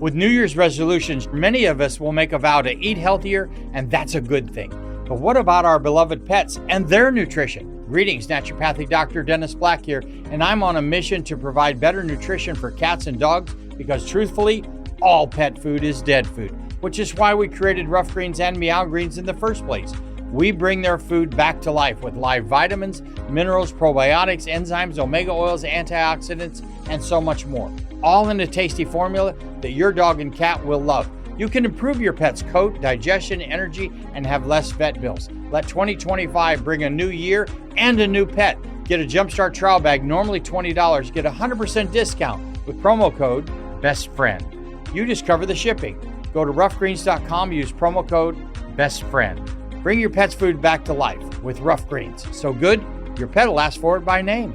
With New Year's resolutions, many of us will make a vow to eat healthier, and that's a good thing. But what about our beloved pets and their nutrition? Greetings, Naturopathic Dr. Dennis Black here, and I'm on a mission to provide better nutrition for cats and dogs because truthfully, all pet food is dead food, which is why we created Rough Greens and Meow Greens in the first place. We bring their food back to life with live vitamins, minerals, probiotics, enzymes, omega oils, antioxidants, and so much more. All in a tasty formula that your dog and cat will love. You can improve your pet's coat, digestion, energy, and have less vet bills. Let 2025 bring a new year and a new pet. Get a Jumpstart trial bag, normally $20. Get a 100% discount with promo code BESTFRIEND. You just cover the shipping. Go to roughgreens.com, use promo code BESTFRIEND. Bring your pet's food back to life with Rough Greens. So good, your pet will ask for it by name.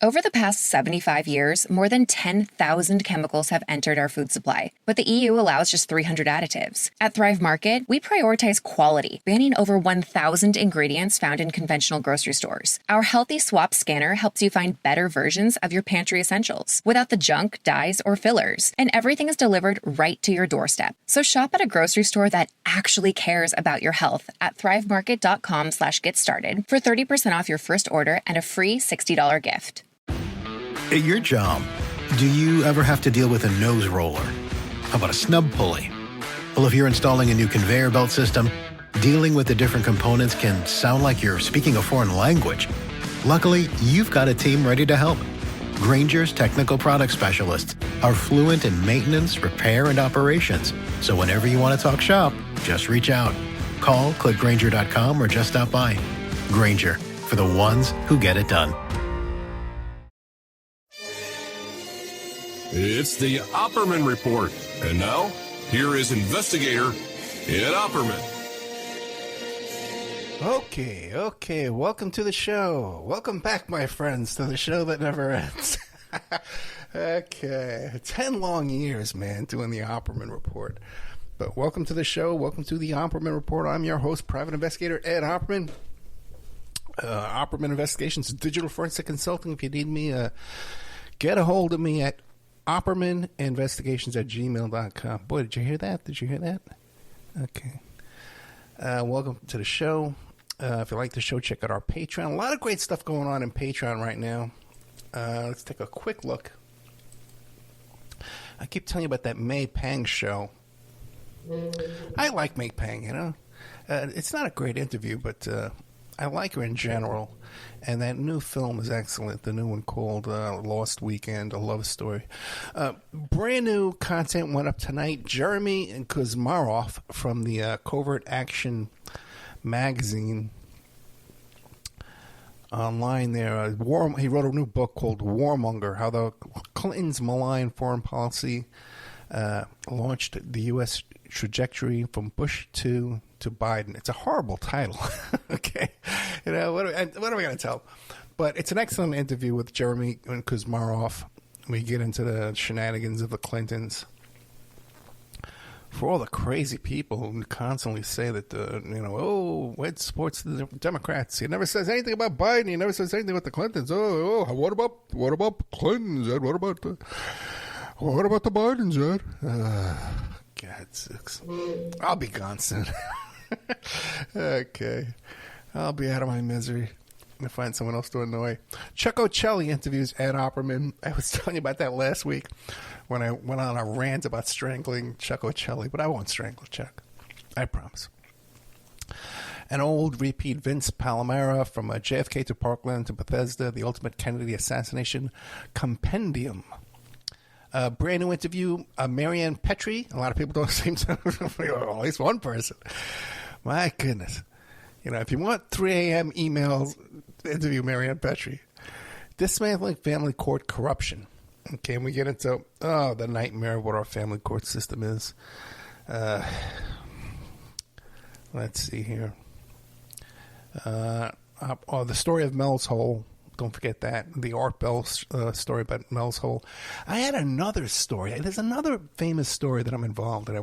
Over the past 75 years, more than 10,000 chemicals have entered our food supply, but the EU allows just 300 additives. At Thrive Market, we prioritize quality, banning over 1,000 ingredients found in conventional grocery stores. Our Healthy Swap scanner helps you find better versions of your pantry essentials without the junk, dyes, or fillers, and everything is delivered right to your doorstep. So shop at a grocery store that actually cares about your health at thrivemarket.com/get started for 30% off your first order and a free $60 gift. At your job, do you ever have to deal with a nose roller? How about a snub pulley? Well, if you're installing a new conveyor belt system, dealing with the different components can sound like you're speaking a foreign language. Luckily, you've got a team ready to help. Grainger's technical product specialists are fluent in maintenance, repair, and operations. So whenever you want to talk shop, just reach out. Call, click Grainger.com, or just stop by. Grainger, for the ones who get it done. It's the Opperman Report. And now, here is investigator Ed Opperman. Okay. Welcome to the show. Welcome back, my friends, to the show that never ends. Okay. 10 long years, man, doing the Opperman Report. But welcome to the show. Welcome to the Opperman Report. I'm your host, Private Investigator Ed Opperman. Opperman Investigations, digital forensic consulting. If you need me, get a hold of me at OppermanInvestigations@gmail.com. Boy, did you hear that? Okay. Welcome to the show. If you like the show, check out our Patreon. A lot of great stuff going on in Patreon right now. Let's take a quick look. I keep telling you about that May Pang show. I like May Pang, you know. It's not a great interview, but I like her in general. And that new film is excellent. The new one called Lost Weekend, a love story. Brand new content went up tonight. Jeremy and Kuzmarov from the Covert Action magazine online there. He wrote a new book called Warmonger, How the Clintons' Malign Foreign Policy launched the U.S. trajectory from Bush to Biden. It's a horrible title. Okay. You know, what am I going to tell? But it's an excellent interview with Jeremy and Kuzmarov. We get into the shenanigans of the Clintons. For all the crazy people who constantly say that, Ed supports the Democrats. He never says anything about Biden. He never says anything about the Clintons. What about the Clintons, Ed? What about the Bidens, Ed? God, I'll be gone soon. Okay. I'll be out of my misery and find someone else to annoy. Chuck Ocelli interviews Ed Opperman. I was telling you about that last week when I went on a rant about strangling Chuck Ocelli, but I won't strangle Chuck. I promise. An old repeat Vince Palomera from JFK to Parkland to Bethesda, the Ultimate Kennedy Assassination Compendium. Brand new interview, Marianne Petrie. A lot of people don't seem to, at least one person. My goodness. You know, if you want 3 a.m. emails, interview Marianne Petrie. Dismantling family court corruption. Okay, and we get into, the nightmare of what our family court system is. Let's see here. The story of Mel's Hole. Don't forget that. The Art Bell story about Mel's Hole. I had another story. There's another famous story that I'm involved in. I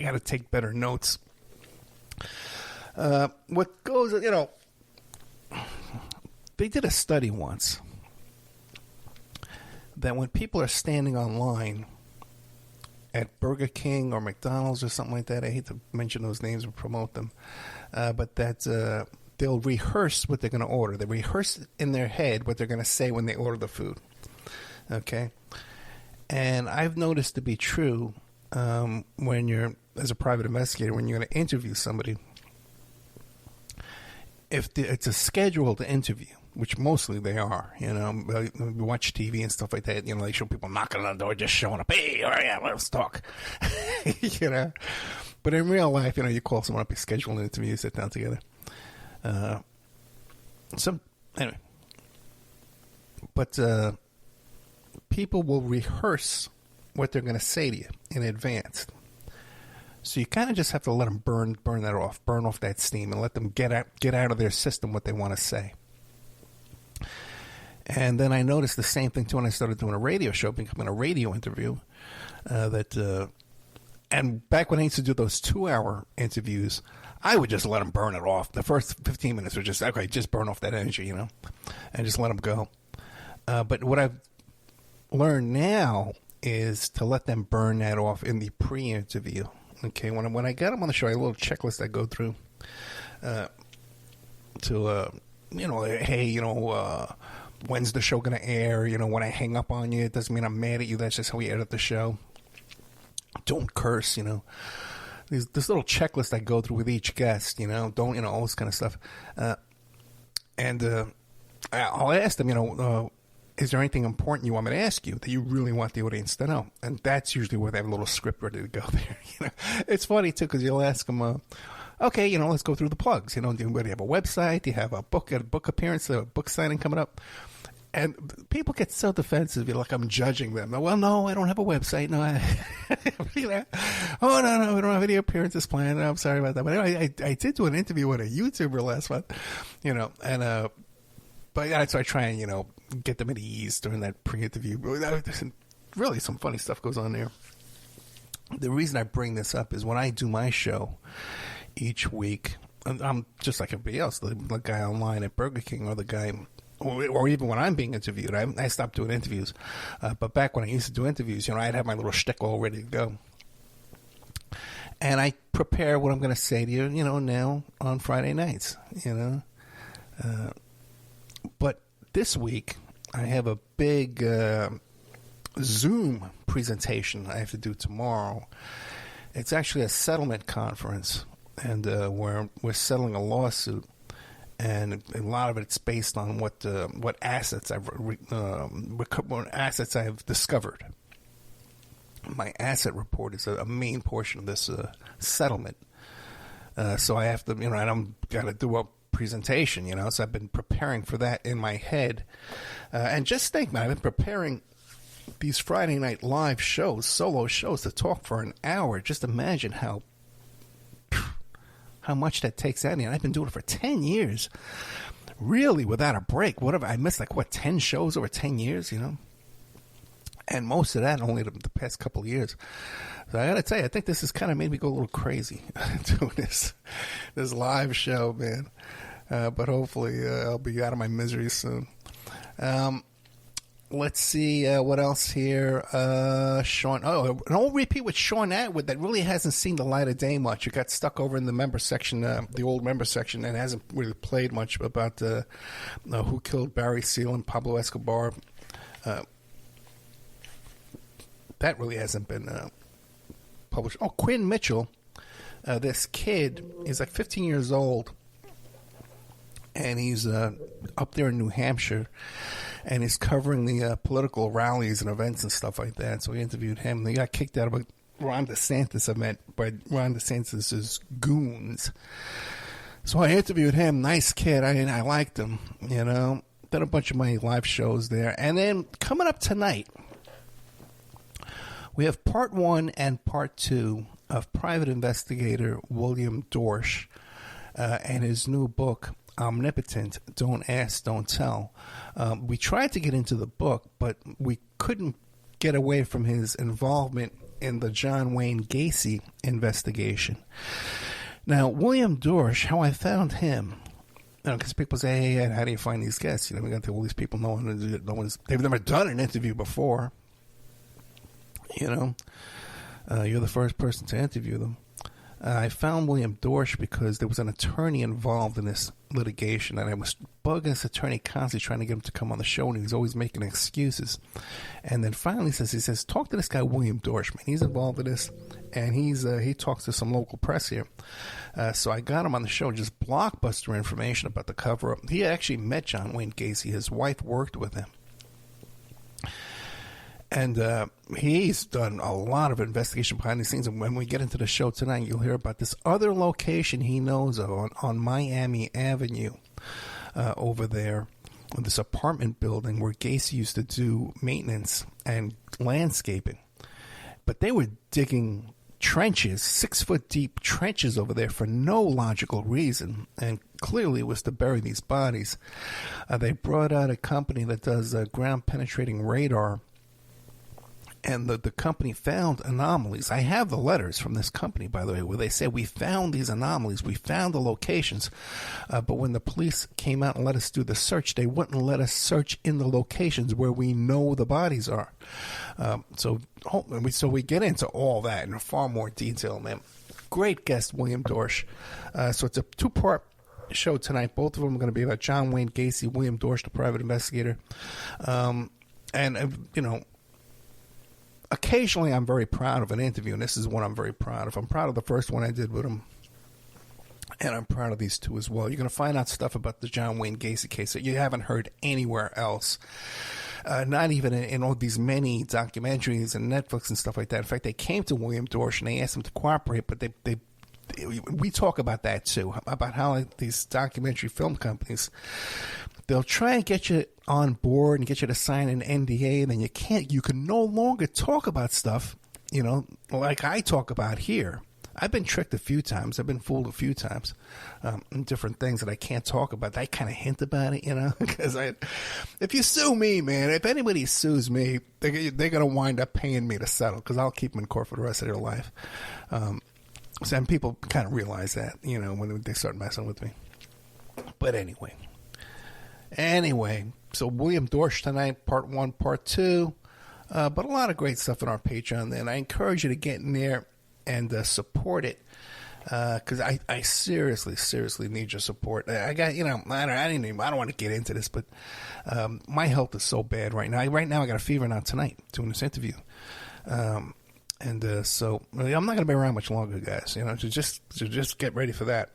got to take better notes. What goes, they did a study once. that when people are standing online at Burger King or McDonald's or something like that, I hate to mention those names or promote them, but that they'll rehearse what they're going to order. They rehearse in their head what they're going to say when they order the food. Okay? And I've noticed to be true when you're, as a private investigator, when you're going to interview somebody, if it's a scheduled interview, which mostly they are, you watch TV and stuff like that, they show people knocking on the door, just showing up, hey, all right, let's talk, But in real life, you call someone up, you schedule an interview, you sit down together. Anyway. But people will rehearse what they're going to say to you in advance. So you kind of just have to let them burn off that steam, and let them get out of their system what they want to say. And then I noticed the same thing too when I started doing a radio show, becoming a radio interview. And back when I used to do those 2-hour interviews, I would just let them burn it off. The first 15 minutes were just, okay, just burn off that energy, and just let them go. But what I've learned now is to let them burn that off in the pre-interview. Okay, when I get them on the show, I have a little checklist I go through when's the show going to air? When I hang up on you, it doesn't mean I'm mad at you. That's just how we edit the show. Don't curse, this little checklist I go through with each guest, don't, all this kind of stuff. And I'll ask them, is there anything important you want me to ask you that you really want the audience to know? And that's usually where they have a little script ready to go there. It's funny too, because you'll ask them, okay, let's go through the plugs. Do you already have a website? Do you have a book appearance, a book signing coming up? And people get so defensive, like I'm judging them. Well, no, I don't have a website. No, oh, no, we don't have any appearances planned. I'm sorry about that. But anyway, I did do an interview with a YouTuber last month, but so I try and, get them at ease during that pre-interview. Really, some funny stuff goes on there. The reason I bring this up is when I do my show each week, I'm just like everybody else, the guy online at Burger King or the guy, or even when I'm being interviewed. I stopped doing interviews. But back when I used to do interviews, I'd have my little shtick all ready to go. And I prepare what I'm going to say to you, now on Friday nights, But this week, I have a big Zoom presentation I have to do tomorrow. It's actually a settlement conference, and where we're settling a lawsuit, and a lot of it's based on what assets I've discovered. My asset report is a main portion of this settlement. So I have to, and I'm got to do a presentation, so I've been preparing for that in my head. And just think, man, I've been preparing these Friday night live shows, solo shows, to talk for an hour. Just imagine how much that takes out of me. And I've been doing it for 10 years, really, without a break. What have I missed? 10 shows over 10 years, And most of that only the past couple of years. So I got to tell you, I think this has kind of made me go a little crazy doing this live show, man. But hopefully I'll be out of my misery soon. Let's see what else here. Sean. Oh, an old repeat with Sean Atwood that really hasn't seen the light of day much. It got stuck over in the member section, the old member section, and hasn't really played much about who killed Barry Seal and Pablo Escobar. That really hasn't been published. Oh, Quinn Mitchell, this kid is 15 years old, and he's up there in New Hampshire, and he's covering the political rallies and events and stuff like that. So we interviewed him. They got kicked out of a Ron DeSantis event by Ron DeSantis' goons. So I interviewed him. Nice kid. I liked him, Done a bunch of my live shows there. And then coming up tonight, we have part 1 and part 2 of private investigator William Dorsch and his new book, Omnipotent, Don't Ask, Don't Tell. We tried to get into the book, but we couldn't get away from his involvement in the John Wayne Gacy investigation. Now, William Dorsch, how I found him because people say, hey, how do you find these guests? We got all these people, they've never done an interview before. You're the first person to interview them. I found William Dorsch because there was an attorney involved in this litigation, and I was bugging this attorney constantly trying to get him to come on the show, and he was always making excuses. And then finally he says, talk to this guy William Dorsch, man. He's involved in this, and he talks to some local press here. So I got him on the show, just blockbuster information about the cover-up. He actually met John Wayne Gacy. His wife worked with him. And he's done a lot of investigation behind the scenes. And when we get into the show tonight, you'll hear about this other location he knows of on Miami Avenue over there, this apartment building where Gacy used to do maintenance and landscaping. But they were digging trenches, 6-foot deep trenches over there for no logical reason. And clearly it was to bury these bodies. They brought out a company that does ground penetrating radar. And the company found anomalies. I have the letters from this company, by the way, where they say, we found these anomalies, we found the locations, but when the police came out and let us do the search, they wouldn't let us search in the locations where we know the bodies are. So we get into all that in far more detail, man. Great guest, William Dorsch. So it's a two-part show tonight. Both of them are going to be about John Wayne Gacy, William Dorsch, the private investigator. Occasionally, I'm very proud of an interview, and this is one I'm very proud of. I'm proud of the first one I did with him, and I'm proud of these two as well. You're going to find out stuff about the John Wayne Gacy case that you haven't heard anywhere else, not even in all these many documentaries and Netflix and stuff like that. In fact, they came to William Dorsch, and they asked him to cooperate, but we talk about that, too, about how these documentary film companies, they'll try and get you on board and get you to sign an NDA, and then you can no longer talk about stuff, like I talk about here. I've been tricked a few times. I've been fooled a few times in different things that I can't talk about. I kind of hint about it, because if you sue me, man, if anybody sues me, they're going to wind up paying me to settle, because I'll keep them in court for the rest of their life. And people kind of realize that, when they start messing with me. But anyway, so William Dorsch tonight, part 1, part 2, but a lot of great stuff on our Patreon. And I encourage you to get in there and support it, because I seriously need your support. I got, I don't want to get into this, but my health is so bad right now. Right now, I got a fever now tonight doing this interview. So I'm not going to be around much longer, guys. To just get ready for that.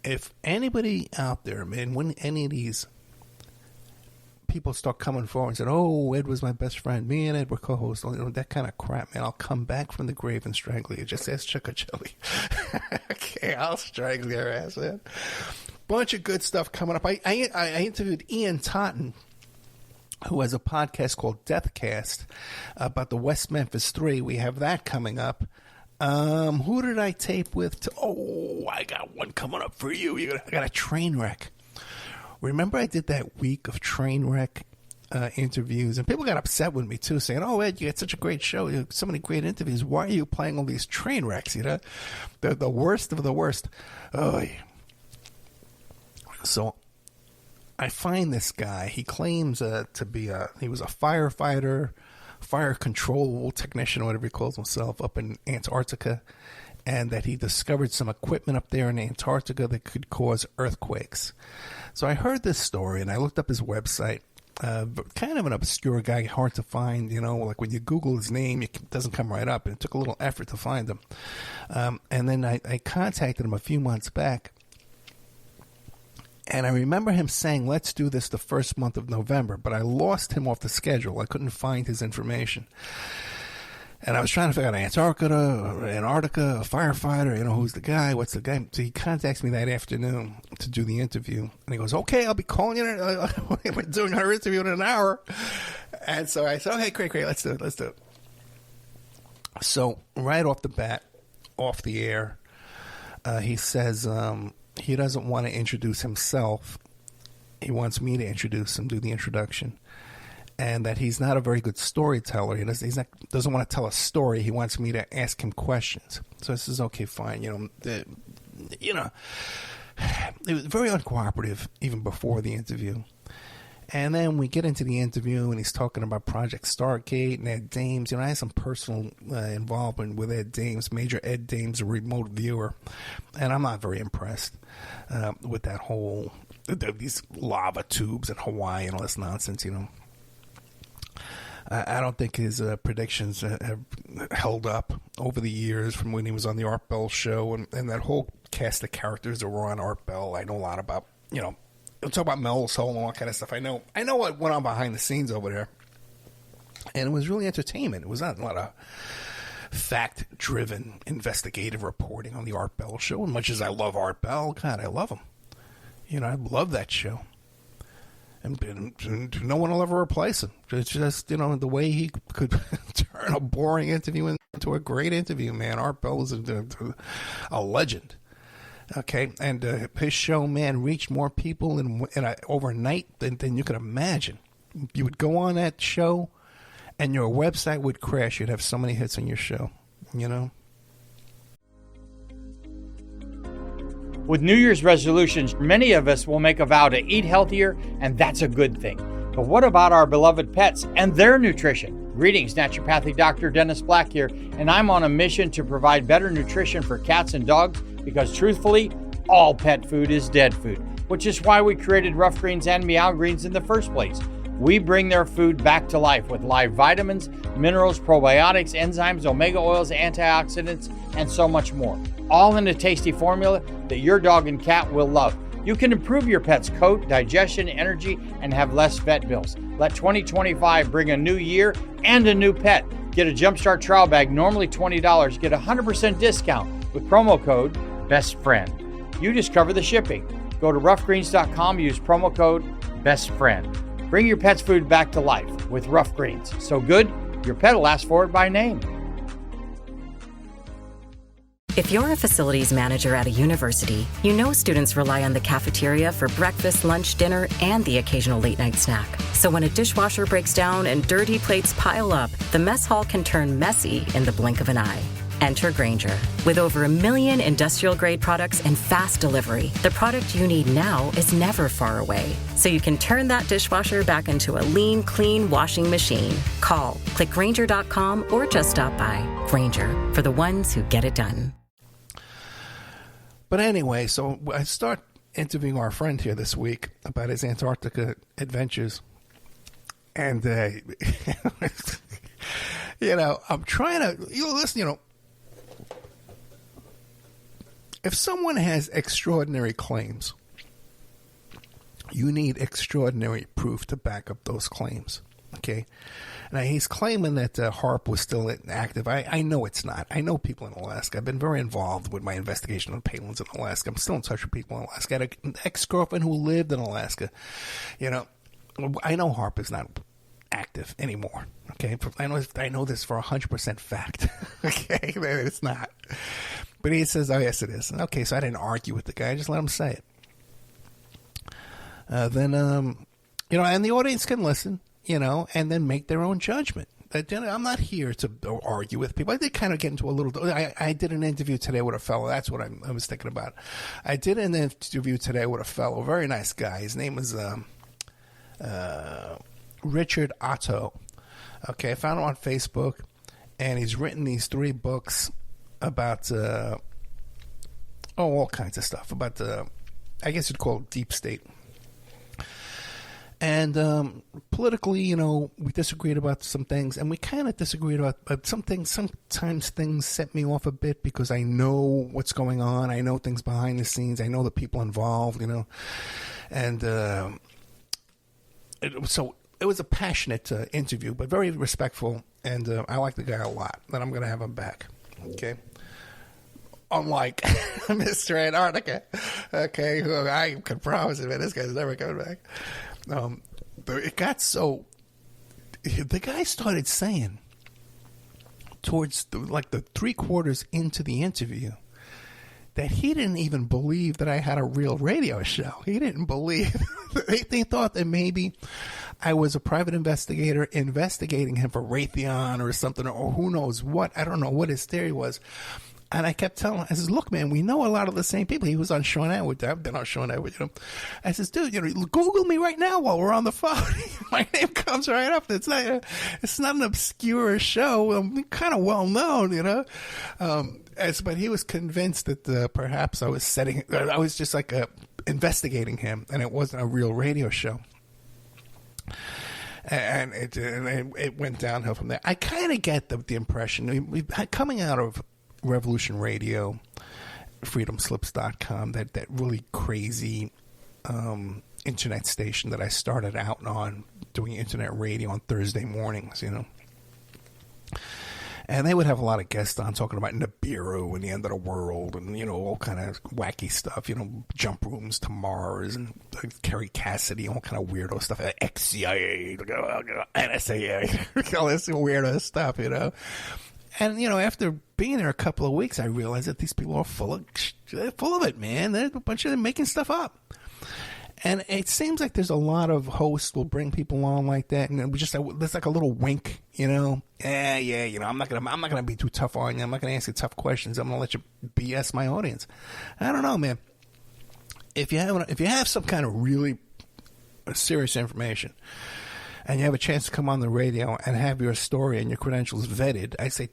If anybody out there, man, when any of these people start coming forward and said, "Oh, Ed was my best friend. Me and Ed were co-hosts," that kind of crap, man, I'll come back from the grave and strangle you. Just ask Chuckacelli. Okay, I'll strangle your ass, man. Bunch of good stuff coming up. I interviewed Ian Totten, who has a podcast called Deathcast about the West Memphis 3. We have that coming up. Who did I tape with? I got one coming up for you. I got a train wreck. Remember I did that week of train wreck interviews, and people got upset with me too, saying, "Oh, Ed, you had such a great show, you had so many great interviews. Why are you playing all these train wrecks? They're the worst of the worst." Oh, yeah. So I find this guy. He claims to be he was a firefighter, fire control technician, or whatever he calls himself, up in Antarctica, and that he discovered some equipment up there in Antarctica that could cause earthquakes. So I heard this story, and I looked up his website. Kind of an obscure guy, hard to find, like when you Google his name, it doesn't come right up, and it took a little effort to find him. And then I contacted him a few months back, and I remember him saying, "Let's do this the first month of November," but I lost him off the schedule. I couldn't find his information. And I was trying to figure out Antarctica, a firefighter, who's the guy, what's the guy. So he contacts me that afternoon to do the interview. And he goes, "Okay, I'll be calling you. We're doing our interview in an hour." And so I said, "Okay, great, let's do it. So right off the bat, off the air, he says he doesn't want to introduce himself. He wants me to introduce him, do the introduction. And that he's not a very good storyteller. He doesn't want to tell a story. He wants me to ask him questions. So I says, "Okay, fine. you know, it was very uncooperative even before the interview. And then we get into the interview, and he's talking about Project Stargate and Ed Dames. You know, I had some personal involvement with Ed Dames, Major Ed Dames, a remote viewer, and I'm not very impressed with that whole these lava tubes in Hawaii and all this nonsense. You know, I don't think his predictions have held up over the years from when he was on the Art Bell show, and that whole cast of characters that were on Art Bell. I know a lot about, you know. We'll talk about Mel's Hole and all that kind of stuff. I know what went on behind the scenes over there. And it was really entertainment. It was not a lot of fact-driven investigative reporting on the Art Bell show. As much as I love Art Bell, God, I love him. You know, I love that show. And no one will ever replace him. It's just, you know, the way he could turn a boring interview into a great interview, man. Art Bell is a legend. Okay, and his show, man, reached more people overnight than you could imagine. You would go on that show, and your website would crash. You'd have so many hits on your show, you know? With New Year's resolutions, many of us will make a vow to eat healthier, and that's a good thing. But what about our beloved pets and their nutrition? Greetings, Naturopathic Dr. Dennis Black here, and I'm on a mission to provide better nutrition for cats and dogs, because truthfully, all pet food is dead food, which is why we created Rough Greens and Meow Greens in the first place. We bring their food back to life with live vitamins, minerals, probiotics, enzymes, omega oils, antioxidants, and so much more, all in a tasty formula that your dog and cat will love. You can improve your pet's coat, digestion, energy, and have less vet bills. Let 2025 bring a new year and a new pet. Get a Jumpstart trial bag, normally $20. Get a 100% discount with promo code BESTFRIEND. You just cover the shipping. Go to roughgreens.com, use promo code BESTFRIEND. Bring your pet's food back to life with Rough Greens. So good, your pet will ask for it by name. If you're a facilities manager at a university, you know students rely on the cafeteria for breakfast, lunch, dinner, and the occasional late-night snack. So when a dishwasher breaks down and dirty plates pile up, the mess hall can turn messy in the blink of an eye. Enter Grainger. With over 1 million industrial-grade products and fast delivery, the product you need now is never far away. So you can turn that dishwasher back into a lean, clean washing machine. Call, click Grainger.com, or just stop by. Grainger, for the ones who get it done. But anyway, so I start interviewing our friend here this week about his Antarctica adventures. And, you know, I'm trying to, listen, you know, if someone has extraordinary claims, you need extraordinary proof to back up those claims, okay? Now, he's claiming that HAARP was still active. I know it's not. I know people in Alaska. I've been very involved with my investigation of palins in Alaska. I'm still in touch with people in Alaska. I had an ex-girlfriend who lived in Alaska. You know, I know HAARP is not active anymore, okay? I know this for 100% fact, okay? It's not. But he says, oh, yes, it is. Okay, so I didn't argue with the guy. I just let him say it. Then, you know, and the audience can listen, you know, and then make their own judgment. I'm not here to argue with people. I did kind of get into a little... I did an interview today with a fellow. That's what I was thinking about. I did an interview today with a fellow, very nice guy. His name is Richard Otto. Okay, I found him on Facebook, and he's written these 3 books about all kinds of stuff about I guess you'd call it deep state. And politically, you know, we disagreed about some things, and we kind of disagreed about some things. Sometimes things set me off a bit because I know what's going on. I know things behind the scenes. I know the people involved, you know. And so it was a passionate interview, but very respectful, and I like the guy a lot, and I'm going to have him back, okay? Unlike Mr. Antarctica, okay, who I can promise you, man, this guy's never coming back. But it got so... The guy started saying towards the 3/4 into the interview that he didn't even believe that I had a real radio show. He didn't believe. They thought that maybe I was a private investigator investigating him for Raytheon or something, or who knows what. I don't know what his theory was. And I kept telling him, I says, look, man, we know a lot of the same people. He was on Sean Edward. I've been on Sean Edward, you know. I says, dude, you know, Google me right now while we're on the phone. My name comes right up. It's not an obscure show. I'm kind of well known, you know. But he was convinced that perhaps I was just like investigating him, and it wasn't a real radio show. And it went downhill from there. I kind of get the impression, coming out of Revolution Radio, freedomslips.com, that really crazy internet station that I started out on, doing internet radio on Thursday mornings, you know. And they would have a lot of guests on talking about Nibiru and the end of the world and, you know, all kind of wacky stuff, you know, jump rooms to Mars and Kerry Cassidy, all kind of weirdo stuff, ex-CIA, NSA, all this weirdo stuff, you know. And, you know, after being there a couple of weeks, I realized that these people are full of it, man. They're a bunch of them making stuff up. And it seems like there's a lot of hosts will bring people on like that, and there's like a little wink, you know. Yeah, you know, I'm not gonna be too tough on you. I'm not gonna ask you tough questions. I'm gonna let you BS my audience. I don't know, man. If you have some kind of really serious information, and you have a chance to come on the radio and have your story and your credentials vetted, I say,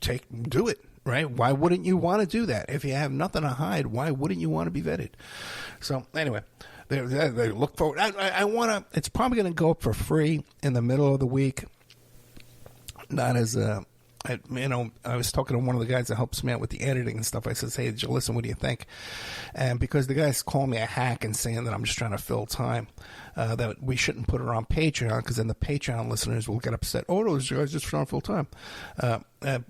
do it. Right? Why wouldn't you want to do that? If you have nothing to hide, why wouldn't you want to be vetted? So anyway, they look forward. I want to. It's probably going to go up for free in the middle of the week. Not as I was talking to one of the guys that helps me out with the editing and stuff. I said, "Hey, did you listen? What do you think?" And because the guys call me a hack and saying that I'm just trying to fill time, that we shouldn't put it on Patreon, because then the Patreon listeners will get upset. Oh, those guys just trying to fill time,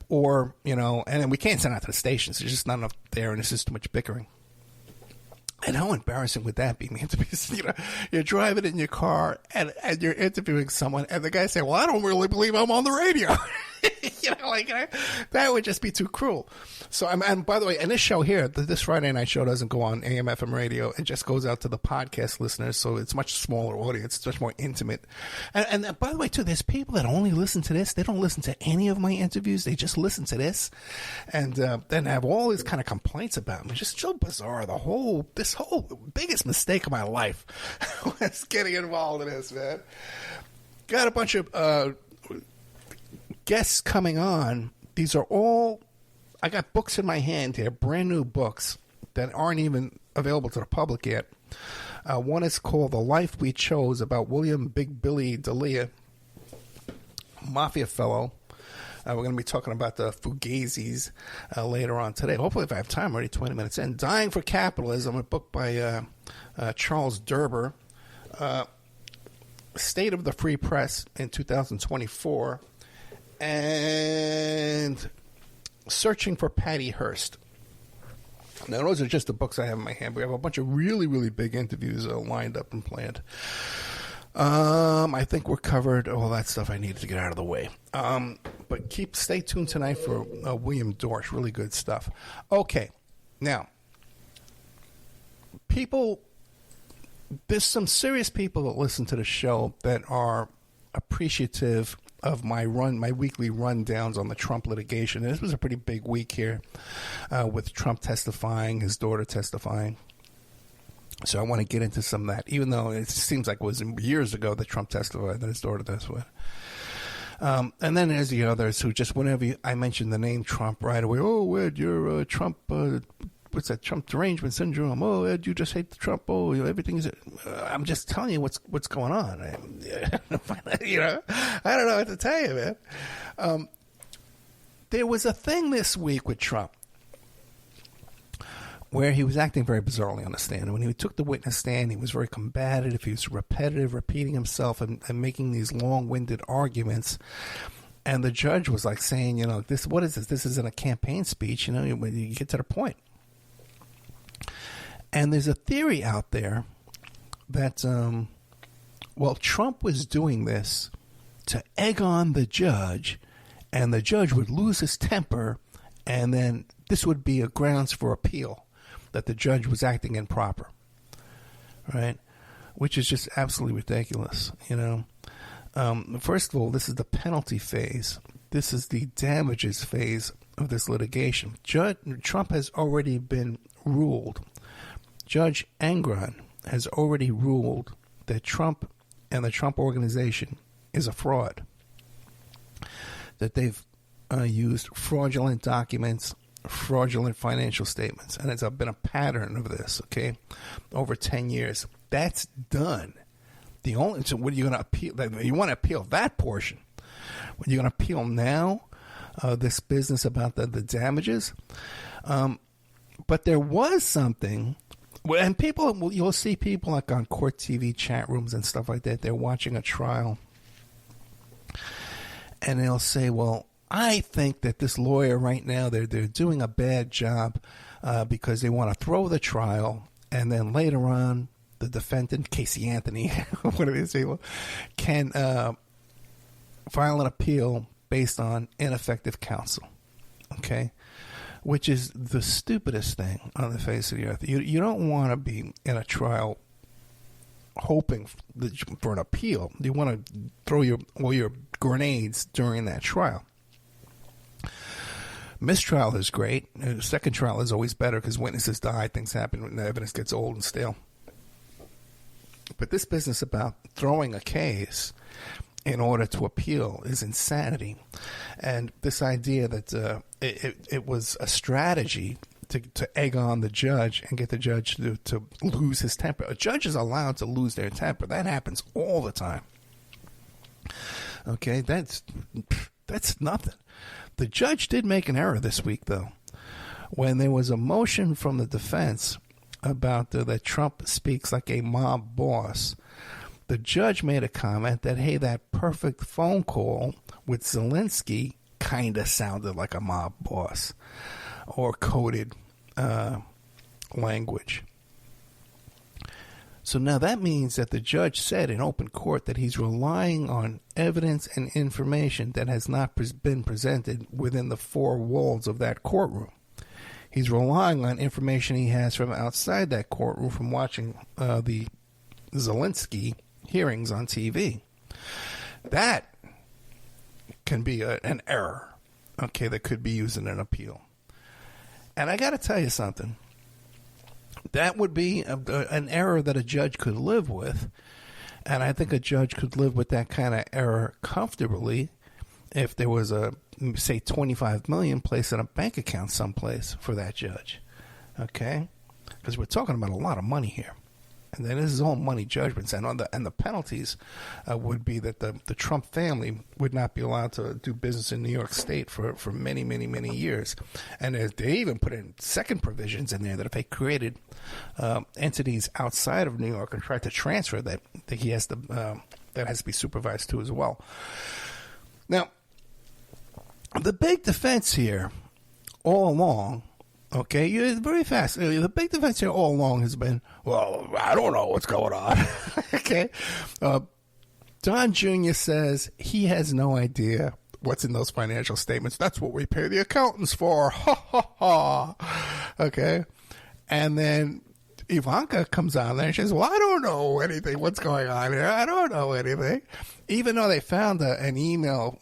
or you know, and then we can't send out to the stations. There's just not enough there, and it's just too much bickering. And how embarrassing would that be, man? To be, you know, you're driving in your car and you're interviewing someone, and the guy say, "Well, I don't really believe I'm on the radio." You know, like that would just be too cruel. So, and by the way, and this show here, this Friday night show doesn't go on AM/FM radio. It just goes out to the podcast listeners. So it's much smaller audience. It's much more intimate. And by the way, too, there's people that only listen to this. They don't listen to any of my interviews. They just listen to this, and then have all these kind of complaints about me. Just so bizarre. This whole biggest mistake of my life was getting involved in this, man. Got a bunch of guests coming on. These are all, I got books in my hand here, brand new books that aren't even available to the public yet. One is called The Life We Chose, about William Big Billy D'Elia, mafia fellow. We're going to be talking about the Fugazis later on today. Hopefully, if I have time, already 20 minutes in. Dying for Capitalism, a book by Charles Derber. State of the Free Press in 2024. And Searching for Patty Hearst. Now, those are just the books I have in my hand. We have a bunch of really, really big interviews lined up and planned. I think we're covered all that stuff I needed to get out of the way. But stay tuned tonight for William Dorsch. Really good stuff. Okay. Now, there's some serious people that listen to the show that are appreciative of my weekly rundowns on the Trump litigation. This was a pretty big week here with Trump testifying, his daughter testifying. So I want to get into some of that, even though it seems like it was years ago that Trump testified, that his daughter testified. And then there's the others who just, whenever I mention the name Trump right away, oh, Ed, you're Trump, what's that, Trump derangement syndrome. Oh, Ed, you just hate the Trump. Oh, everything is, I'm just telling you what's going on. You know, I don't know what to tell you, man. There was a thing this week with Trump where he was acting very bizarrely on the stand. And when he took the witness stand, he was very combative. He was repetitive, repeating himself and making these long-winded arguments. And the judge was like saying, you know, what is this? This isn't a campaign speech. You know, you get to the point. And there's a theory out there that, Trump was doing this to egg on the judge, and the judge would lose his temper, and then this would be a grounds for appeal, that the judge was acting improper, right? Which is just absolutely ridiculous, you know. First of all, this is the penalty phase. This is the damages phase of this litigation. Trump has already been ruled. Judge Engron has already ruled that Trump and the Trump Organization is a fraud. That they've used fraudulent documents, fraudulent financial statements, and it's been a pattern of this, okay, over 10 years. That's done. So what are you going to appeal? You want to appeal that portion. What are you going to appeal now? This business about the damages? But there was something, and you'll see people like on court TV chat rooms and stuff like that. They're watching a trial, and they'll say, well, I think that this lawyer right now, they're doing a bad job because they want to throw the trial, and then later on, the defendant, Casey Anthony, one of these people, can file an appeal based on ineffective counsel, okay? Which is the stupidest thing on the face of the earth. You don't want to be in a trial hoping for an appeal. You want to throw all your grenades during that trial. Mistrial is great. Second trial is always better because witnesses die, things happen, when the evidence gets old and stale. But this business about throwing a case in order to appeal is insanity. And this idea that it was a strategy to egg on the judge and get the judge to lose his temper. A judge is allowed to lose their temper. That happens all the time. Okay, that's nothing. The judge did make an error this week, though, when there was a motion from the defense about that Trump speaks like a mob boss. The judge made a comment that, hey, that perfect phone call with Zelensky kind of sounded like a mob boss or coded language. So now that means that the judge said in open court that he's relying on evidence and information that has not been presented within the four walls of that courtroom. He's relying on information he has from outside that courtroom from watching the Zelensky hearings on TV. That can be an error, okay, that could be used in an appeal. And I got to tell you something. That would be an error that a judge could live with. And I think a judge could live with that kind of error comfortably if there was say $25 million placed in a bank account someplace for that judge. Okay? Because we're talking about a lot of money here. And then this is all money judgments. And the penalties would be that the Trump family would not be allowed to do business in New York State for many, many, many years. And they even put in second provisions in there that if they created entities outside of New York and tried to transfer that he has to that has to be supervised too as well. Now, the big defense here all along, okay, it's very fast. The big defense here all along has been, well, I don't know what's going on. Okay. Don Jr. says he has no idea what's in those financial statements. That's what we pay the accountants for. Ha, ha, ha. Okay. And then Ivanka comes on there and she says, well, I don't know anything. What's going on here? I don't know anything. Even though they found an email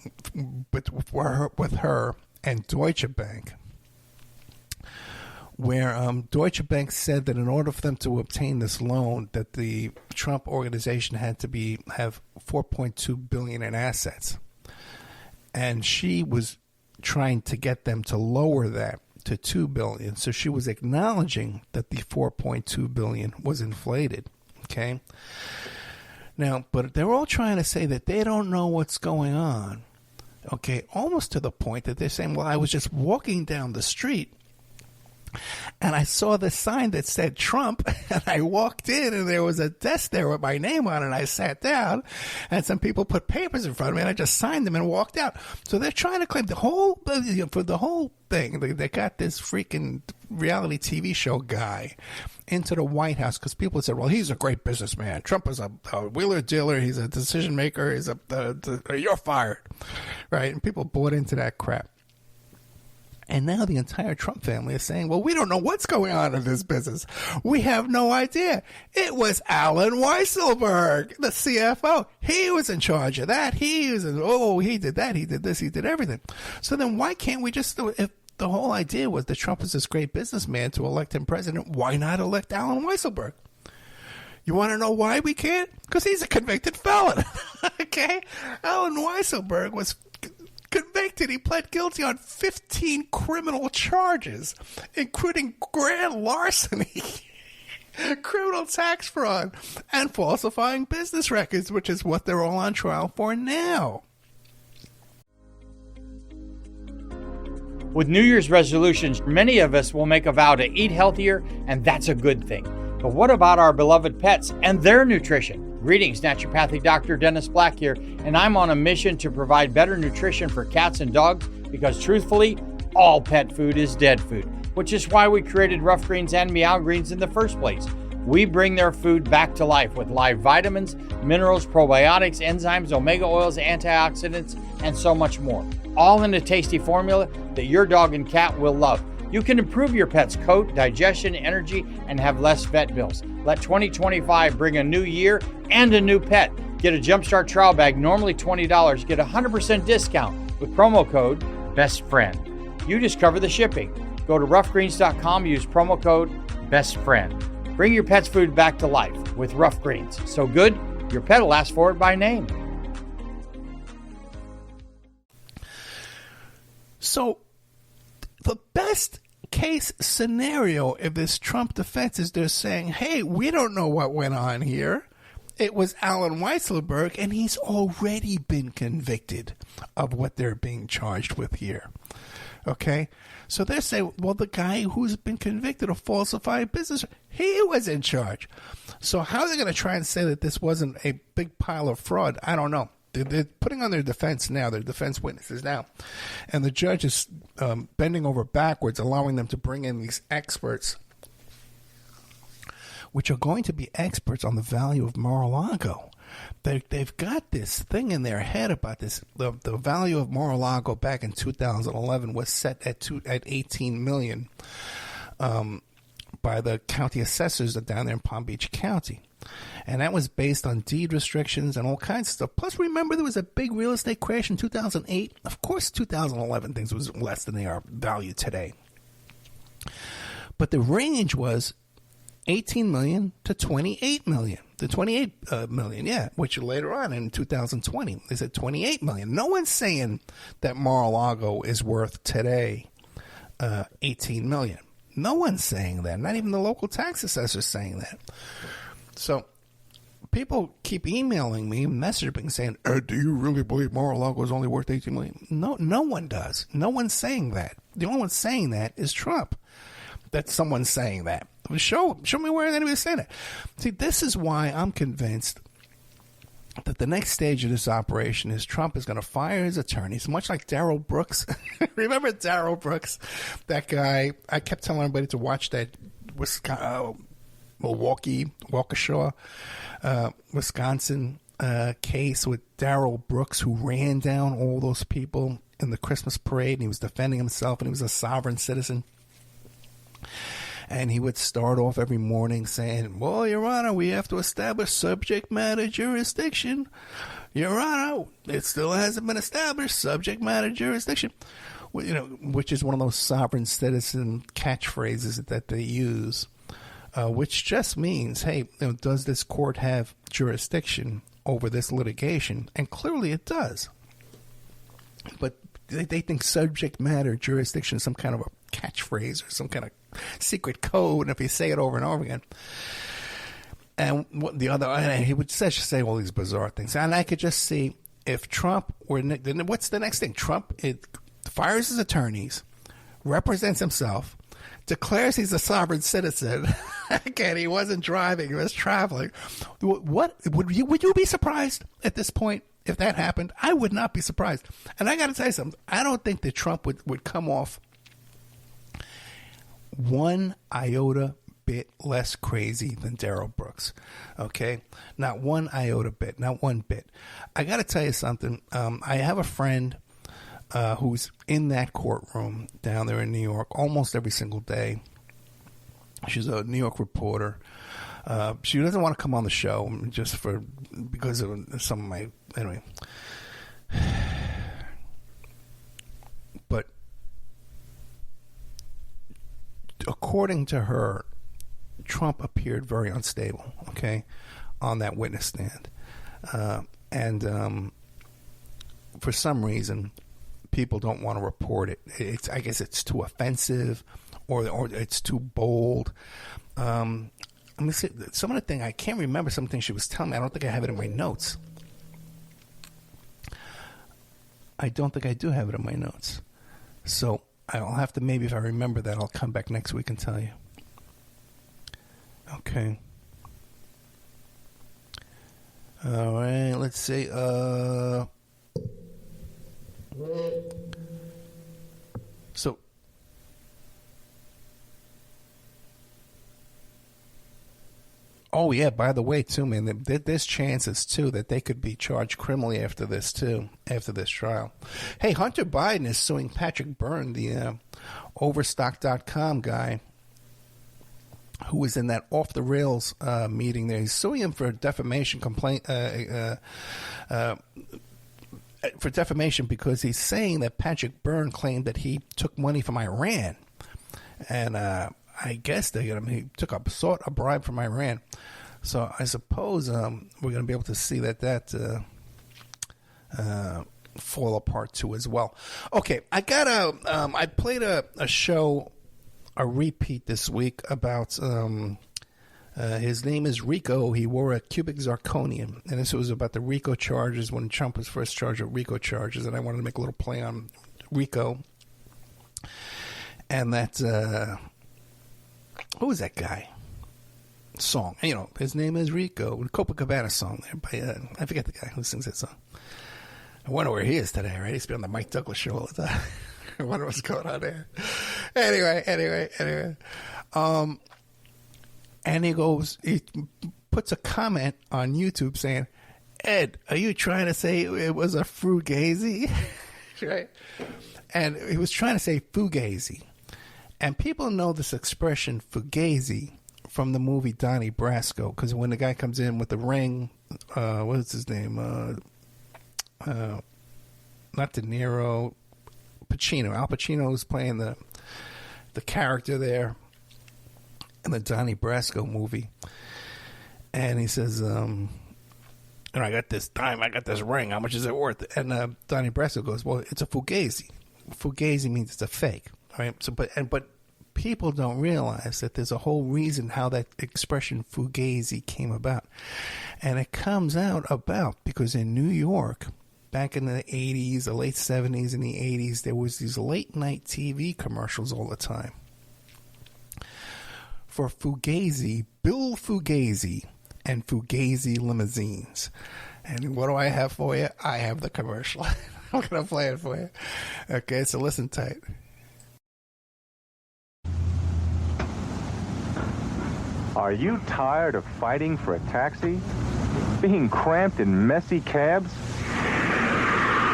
with her and Deutsche Bank, where Deutsche Bank said that in order for them to obtain this loan, that the Trump organization had to have $4.2 billion in assets, and she was trying to get them to lower that to $2 billion. So she was acknowledging that the $4.2 billion was inflated. Okay. Now, but they're all trying to say that they don't know what's going on. Okay, almost to the point that they're saying, well, I was just walking down the street and I saw the sign that said Trump, and I walked in, and there was a desk there with my name on it, and I sat down, and some people put papers in front of me, and I just signed them and walked out. So they're trying to claim for the whole thing. They got this freaking reality TV show guy into the White House because people said, well, he's a great businessman. Trump is a wheeler dealer. He's a decision maker. He's you're fired, right? And people bought into that crap. And now the entire Trump family is saying, well, we don't know what's going on in this business. We have no idea. It was Alan Weisselberg, the CFO. He was in charge of that. He did that. He did this. He did everything. So then why can't we just, the whole idea was that Trump was this great businessman. To elect him president, why not elect Alan Weisselberg? You want to know why we can't? Because he's a convicted felon. Okay? Alan Weisselberg was convicted. He pled guilty on 15 criminal charges, including grand larceny, criminal tax fraud, and falsifying business records, which is what they're all on trial for now. With New Year's resolutions, many of us will make a vow to eat healthier, and that's a good thing. But what about our beloved pets and their nutrition? Greetings, Naturopathic Dr. Dennis Black here, and I'm on a mission to provide better nutrition for cats and dogs because, truthfully, all pet food is dead food, which is why we created Rough Greens and Meow Greens in the first place. We bring their food back to life with live vitamins, minerals, probiotics, enzymes, omega oils, antioxidants, and so much more, all in a tasty formula that your dog and cat will love. You can improve your pet's coat, digestion, energy, and have less vet bills. Let 2025 bring a new year and a new pet. Get a Jumpstart trial bag, normally $20. Get a 100% discount with promo code BESTFRIEND. You just cover the shipping. Go to roughgreens.com, use promo code BESTFRIEND. Bring your pet's food back to life with Rough Greens. So good, your pet will ask for it by name. So, the best case scenario if this Trump defense is they're saying, hey, we don't know what went on here. It was Alan Weisselberg, and he's already been convicted of what they're being charged with here. Okay? So they're saying, well, the guy who's been convicted of falsifying business, he was in charge. So how are they going to try and say that this wasn't a big pile of fraud? I don't know. They're putting on their defense now, their defense witnesses now. And the judge is bending over backwards, allowing them to bring in these experts, which are going to be experts on the value of Mar-a-Lago. They've got this thing in their head about this. The value of Mar-a-Lago back in 2011 was set at $18 million by the county assessors down there in Palm Beach County. And that was based on deed restrictions and all kinds of stuff. Plus, remember, there was a big real estate crash in 2008. Of course, 2011 things was less than they are valued today. But the range was 18 million to 28 million. The 28 million, yeah, which later on in 2020, they said 28 million. No one's saying that Mar-a-Lago is worth today 18 million. No one's saying that. Not even the local tax assessors saying that. So people keep emailing me, messaging, saying, do you really believe Mar-a-Lago is only worth 18 million? No one does. No one's saying that. The only one saying that is Trump. That someone's saying that. Show me where anybody's saying it. See, this is why I'm convinced that the next stage of this operation is Trump is going to fire his attorneys, much like Darrell Brooks. Remember Darrell Brooks? That guy, I kept telling everybody to watch that Waukesha, Wisconsin case with Darrell Brooks, who ran down all those people in the Christmas parade, and he was defending himself, and he was a sovereign citizen. And he would start off every morning saying, well, Your Honor, we have to establish subject matter jurisdiction. Your Honor, it still hasn't been established, subject matter jurisdiction. Well, which is one of those sovereign citizen catchphrases that they use. Which just means, hey, does this court have jurisdiction over this litigation? And clearly it does. But they think subject matter jurisdiction is some kind of a catchphrase or some kind of secret code, and if you say it over and over again. And he would just say all these bizarre things. And I could just see if Trump then what's the next thing? Trump fires his attorneys, represents himself, declares he's a sovereign citizen. Again, he wasn't driving; he was traveling. What would you be surprised at this point if that happened? I would not be surprised. And I got to tell you something. I don't think that Trump would come off one iota bit less crazy than Darrell Brooks. Okay, not one iota bit, not one bit. I got to tell you something. I have a friend who's in that courtroom down there in New York almost every single day. She's a New York reporter. She doesn't want to come on the show because of some of my, anyway. But according to her, Trump appeared very unstable, okay, on that witness stand. And for some reason, people don't want to report it. I guess it's too offensive or it's too bold. Let me see. Some of the things, I can't remember some things she was telling me. I don't think I have it in my notes. I don't think I do have it in my notes. So I'll have to, maybe if I remember that, I'll come back next week and tell you. Okay. All right, let's see. So, oh yeah, by the way, too, man, there's chances, too, that they could be charged criminally after this, too, after this trial. Hey, Hunter Biden is suing Patrick Byrne, the Overstock.com guy, who was in that off-the-rails meeting there. He's suing him for defamation complaint, for defamation because he's saying that Patrick Byrne claimed that he took money from Iran. And I guess he took sought a bribe from Iran. So I suppose we're going to be able to see that fall apart too as well. Okay, I played a show, a repeat this week about his name is Rico. He wore a cubic zirconium, and this was about the Rico charges when Trump was first charged with Rico charges, and I wanted to make a little play on Rico. And that who was that guy? Song, you know, his name is Rico. Copacabana song there by I forget the guy who sings that song. I wonder where he is today, right? He's been on the Mike Douglas show all the time. I wonder what's going on there. Anyway. And he puts a comment on YouTube saying, Ed, are you trying to say it was a Fugazy? Right? And he was trying to say Fugazy. And people know this expression Fugazy from the movie Donnie Brasco, because when the guy comes in with the ring, what's his name? Not De Niro, Pacino. Al Pacino was playing the character there in the Donnie Brasco movie, and he says, "And I got this ring. How much is it worth?" And Donnie Brasco goes, "Well, it's a Fugazy. Fugazy means it's a fake, right?" So, but people don't realize that there's a whole reason how that expression Fugazy came about, and it comes out about because in New York, back in the 80s, the late 70s and the 80s, there was these late night TV commercials all the time for Fugazy, Bill Fugazy, and Fugazy limousines. And what do I have for you? I have the commercial. I'm going to play it for you. Okay, so listen tight. Are you tired of fighting for a taxi, being cramped in messy cabs,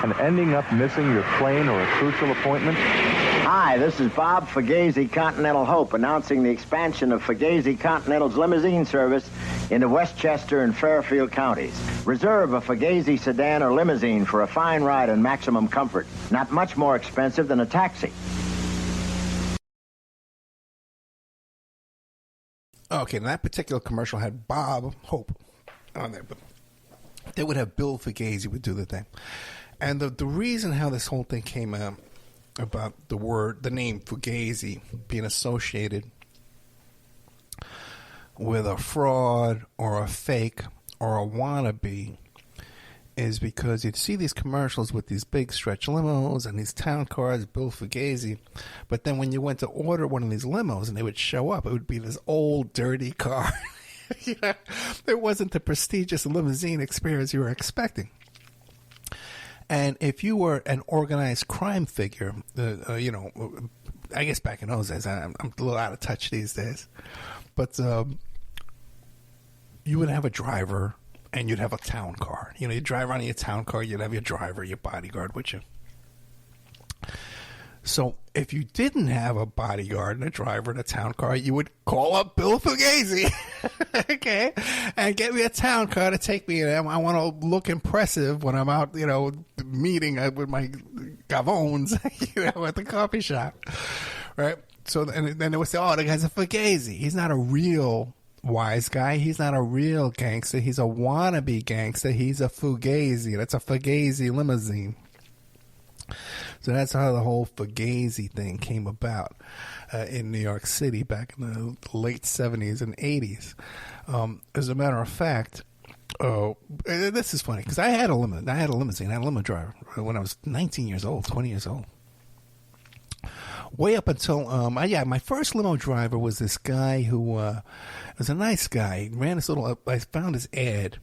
and ending up missing your plane or a crucial appointment? Hi, this is Bob Fugazy, Continental Hope, announcing the expansion of Fugazy Continental's limousine service into Westchester and Fairfield counties. Reserve a Fugazy sedan or limousine for a fine ride and maximum comfort. Not much more expensive than a taxi. Okay, now that particular commercial had Bob Hope on there, but they would have Bill Fugazy would do the thing. And the reason how this whole thing came out about the name Fugazy being associated with a fraud or a fake or a wannabe is because you'd see these commercials with these big stretch limos and these town cars, Bill Fugazy, but then when you went to order one of these limos and they would show up, it would be this old, dirty car. You know, it wasn't the prestigious limousine experience you were expecting. And if you were an organized crime figure, you know, I guess back in those days, I'm a little out of touch these days, but you would have a driver and you'd have a town car. You know, you'd drive around in your town car, you'd have your driver, your bodyguard with you. So if you didn't have a bodyguard and a driver and a town car, you would call up Bill Fugazy, okay, and get me a town car to take me. I want to look impressive when I'm out, you know, meeting with my gavons, you know, at the coffee shop, right? and then they would say, oh, the guy's a Fugazy. He's not a real wise guy. He's not a real gangster. He's a wannabe gangster. He's a Fugazy. That's a Fugazy limousine. So that's how the whole Fugazy thing came about in New York City back in the late 70s and 80s. As a matter of fact, this is funny because I had a limousine. I had a limo driver when I was 19 years old, 20 years old. Way up until, my first limo driver was this guy who was a nice guy. He ran this little, I found his ad,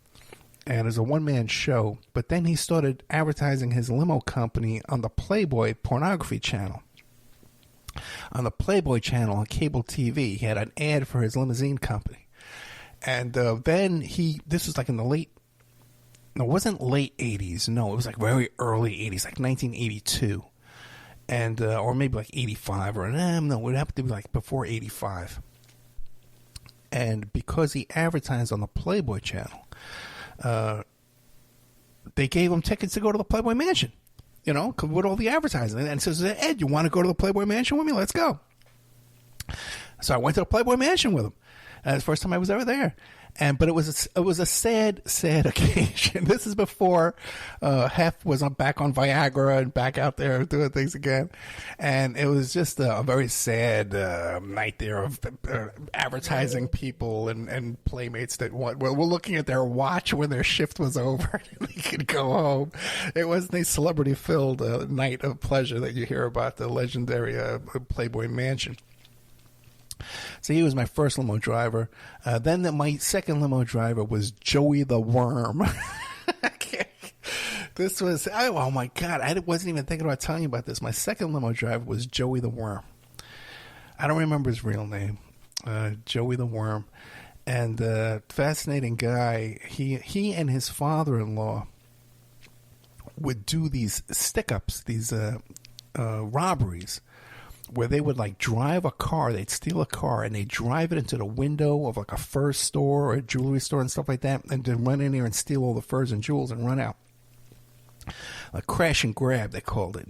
and it was a one-man show. But then he started advertising his limo company on the Playboy pornography channel. On the Playboy channel on cable TV, he had an ad for his limousine company. And then this was like in the it wasn't late 80s. No, it was like very early 80s, like 1982. And or maybe like 85 or no, it would have to be like before 85. And because he advertised on the Playboy channel, they gave him tickets to go to the Playboy Mansion, with all the advertising. And says, Ed, you want to go to the Playboy Mansion with me? Let's go. So I went to the Playboy Mansion with him. It's the first time I was ever there. But it was a sad occasion. This is before Hef was back on Viagra and back out there doing things again. And it was just a very sad night there of advertising people and playmates that were looking at their watch when their shift was over and they could go home. It wasn't a celebrity-filled night of pleasure that you hear about the legendary Playboy Mansion. So he was my first limo driver. Then my second limo driver was Joey the Worm. This was, oh my God, I wasn't even thinking about telling you about this. My second limo driver was Joey the Worm. I don't remember his real name. Joey the Worm. And fascinating guy. He and his father-in-law would do these stick-ups, these robberies, where they would like drive a car, they'd steal a car, and they'd drive it into the window of like a fur store or a jewelry store and stuff like that, and then run in there and steal all the furs and jewels and run out. Like crash and grab, they called it,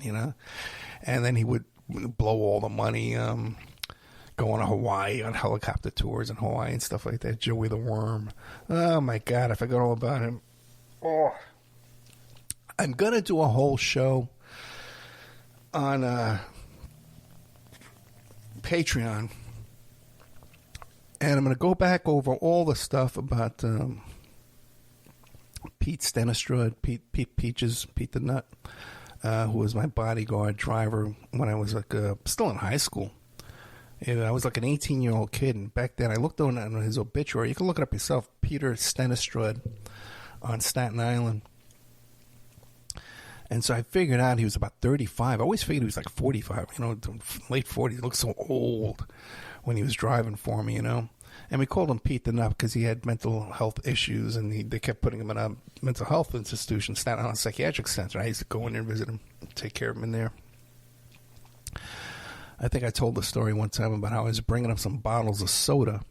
And then he would blow all the money, going to Hawaii on helicopter tours in Hawaii and stuff like that. Joey the Worm. Oh my God, I forgot all about him. Oh, I'm gonna do a whole show on Patreon, and I'm going to go back over all the stuff about Pete Stenistrud, Pete the Nut, who was my bodyguard driver when I was like still in high school. And I was like an 18-year-old kid, and back then I looked on his obituary. You can look it up yourself, Peter Stenistrud on Staten Island. And so I figured out he was about 35. I always figured he was like 45, late 40s. He looked so old when he was driving for me, And we called him Pete the Nut because he had mental health issues, and they kept putting him in a mental health institution, Staten Island Psychiatric Center. I used to go in there and visit him, take care of him in there. I think I told the story one time about how I was bringing up some bottles of soda,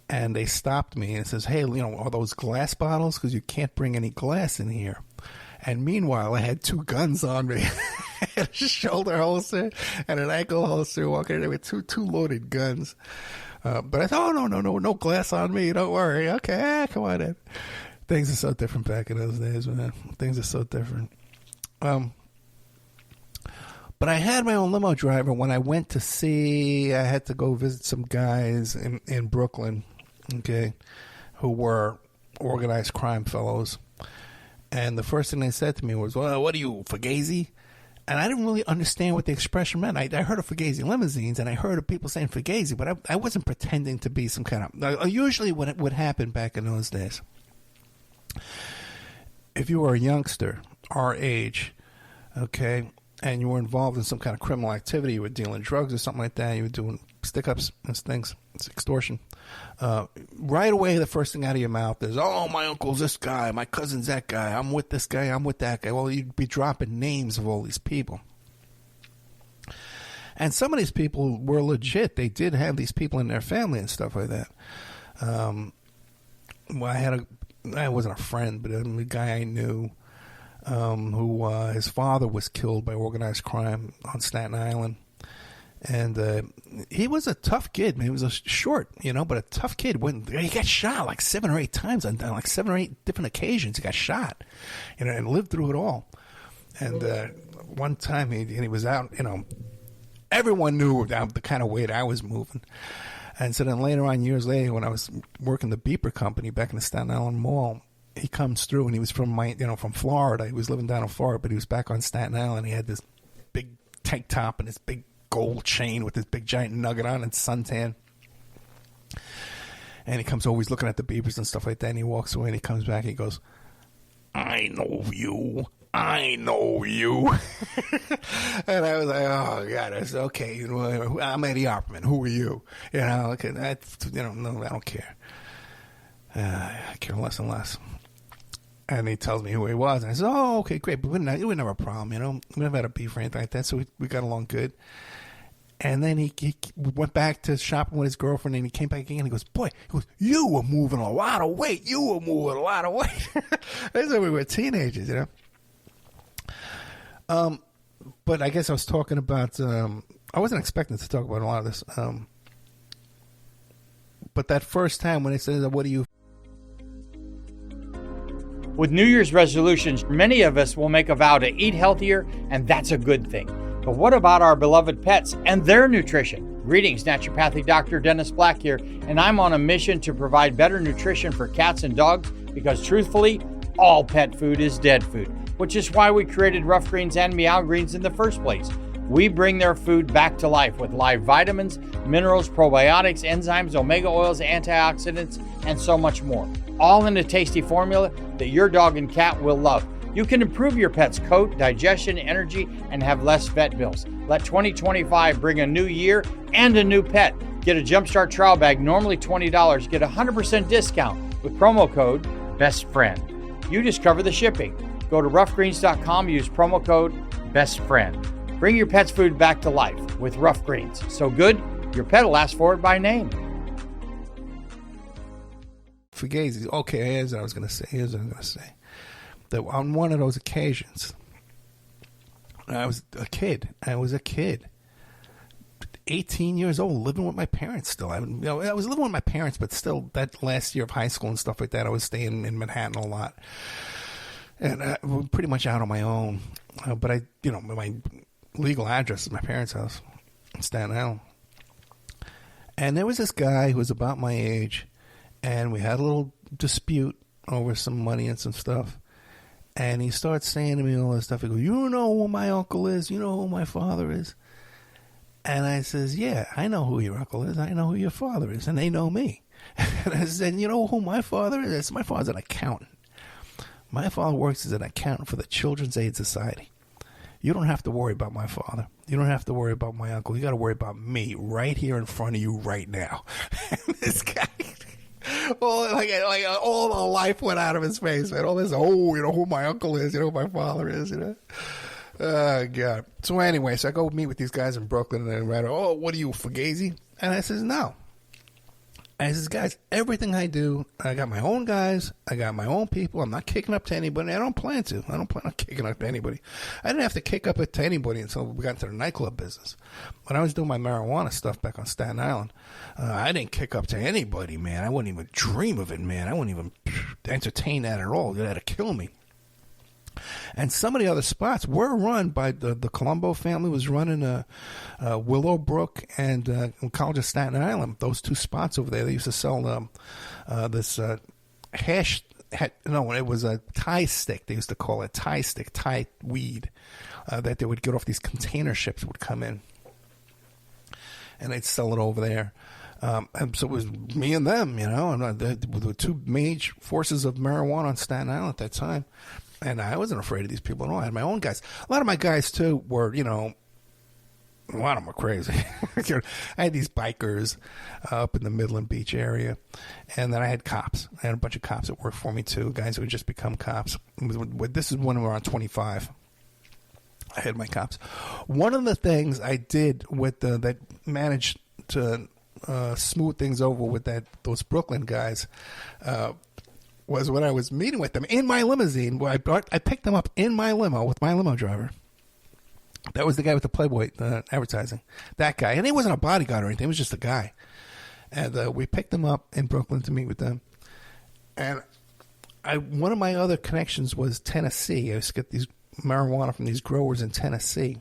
and they stopped me and says, hey, are those glass bottles? Because you can't bring any glass in here. And meanwhile, I had two guns on me. I had a shoulder holster and an ankle holster, walking in there with two loaded guns. But I thought, oh, no glass on me. Don't worry. Okay, come on in. Things are so different back in those days, man. Things are so different. But I had my own limo driver when I went to see, I had to go visit some guys in Brooklyn, okay, who were organized crime fellows. And the first thing they said to me was, well, what are you, Fugazy? And I didn't really understand what the expression meant. I heard of Fugazy limousines, and I heard of people saying Fugazy, but I wasn't pretending to be some kind of... Usually what would happen back in those days, if you were a youngster, our age, okay, and you were involved in some kind of criminal activity, you were dealing drugs or something like that, you were doing stick-ups and things, it's extortion, right away the first thing out of your mouth is, oh, my uncle's this guy, my cousin's that guy, I'm with this guy, I'm with that guy. Well, you'd be dropping names of all these people. And some of these people were legit. They did have these people in their family and stuff like that. Well, I wasn't a friend, but a guy I knew who his father was killed by organized crime on Staten Island. And he was a tough kid. Man, he was a short, but a tough kid. When he got shot like 7 or 8 times on like 7 or 8 different occasions, he got shot, and lived through it all. And one time he was out, everyone knew the kind of weight I was moving. And so then later on, years later, when I was working the Beeper Company back in the Staten Island Mall, he comes through, and he was from from Florida. He was living down in Florida, but he was back on Staten Island. He had this big tank top and this big gold chain with this big giant nugget on and suntan. And he comes over, he's looking at the Beepers and stuff like that, and he walks away, and he comes back, and he goes, I know you. And I was like, oh, God. I said, okay, I'm Eddie Opperman. Who are you? Okay, no, I don't care. I care less and less. And he tells me who he was. And I said, oh, okay, great. But we didn't have a problem, We never had a beef or anything like that, so we got along good. And then he went back to shopping with his girlfriend, and he came back again, and he goes, you were moving a lot of weight. That's when we were teenagers, But I guess I was talking about, I wasn't expecting to talk about a lot of this. But that first time when they said, what do you... With New Year's resolutions, many of us will make a vow to eat healthier, and that's a good thing. But what about our beloved pets and their nutrition? Greetings, Naturopathic Dr. Dennis Black here, and I'm on a mission to provide better nutrition for cats and dogs because truthfully, all pet food is dead food, which is why we created Rough Greens and Meow Greens in the first place. We bring their food back to life with live vitamins, minerals, probiotics, enzymes, omega oils, antioxidants, and so much more. All in a tasty formula that your dog and cat will love. You can improve your pet's coat, digestion, energy, and have less vet bills. Let 2025 bring a new year and a new pet. Get a Jumpstart trial bag, normally $20. Get a 100% discount with promo code BESTFRIEND. You just cover the shipping. Go to roughgreens.com, use promo code BESTFRIEND. Bring your pet's food back to life with Rough Greens. So good, your pet will ask for it by name. Fugazy. Okay, here's what I was going to say. That on one of those occasions, I was a kid. 18 years old, living with my parents still. I was living with my parents, but still, that last year of high school and stuff like that, I was staying in Manhattan a lot. And pretty much out on my own. But my legal address is my parents' house in Staten Island. And there was this guy who was about my age, and we had a little dispute over some money and some stuff. And he starts saying to me all this stuff. He goes, you know who my uncle is? You know who my father is? And I says, yeah, I know who your uncle is. I know who your father is. And they know me. And I said, you know who my father is? My father's an accountant. My father works as an accountant for the Children's Aid Society. You don't have to worry about my father. You don't have to worry about my uncle. You got to worry about me right here in front of you right now. And this guy... all the life went out of his face, man. All this, who my uncle is, who my father is, Oh, God. So anyway, I go meet with these guys in Brooklyn, and they're right, what are you, Fugazy? And I says, no. And I says, guys, everything I do, I got my own guys, I got my own people. I'm not kicking up to anybody. I don't plan to. I don't plan on kicking up to anybody. I didn't have to kick up to anybody until we got into the nightclub business. When I was doing my marijuana stuff back on Staten Island, I didn't kick up to anybody, man. I wouldn't even dream of it, man. I wouldn't even entertain that at all. You'd have to kill me. And some of the other spots were run by the Colombo family. Was running Willowbrook and College of Staten Island. Those two spots over there, they used to sell this hash. It was a Thai stick. They used to call it Thai stick, Thai weed, that they would get off these container ships would come in, and they'd sell it over there. And so it was me and them, and the two major forces of marijuana on Staten Island at that time. And I wasn't afraid of these people at all. I had my own guys. A lot of my guys, too, were, a lot of them were crazy. I had these bikers up in the Midland Beach area. And then I had cops. I had a bunch of cops that worked for me, too, guys who had just become cops. This is when we were on 25. I had my cops. One of the things I did with that managed to smooth things over with those Brooklyn guys was when I was meeting with them in my limousine. Where I picked them up in my limo with my limo driver. That was the guy with the Playboy advertising. That guy. And he wasn't a bodyguard or anything. He was just a guy. And we picked him up in Brooklyn to meet with them. And one of my other connections was Tennessee. I used to get these marijuana from these growers in Tennessee.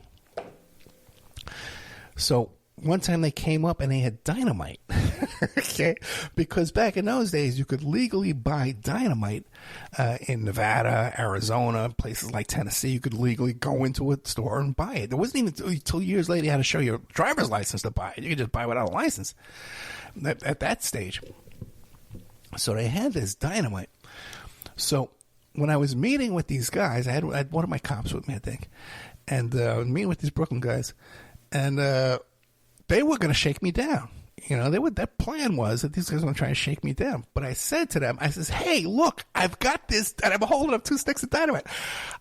So one time they came up and they had dynamite. Okay, because back in those days you could legally buy dynamite in Nevada, Arizona, places like Tennessee. You could legally go into a store and buy it. There wasn't even until years later you had to show your driver's license to buy it. You could just buy it without a license at that stage. So they had this dynamite. So when I was meeting with these guys, I had one of my cops with me, I think, and I was meeting with these Brooklyn guys, and they were going to shake me down. You know, their plan was that these guys were going to try and shake me down. But I said to them, I says, hey, look, I've got this, and I'm holding up 2 sticks of dynamite.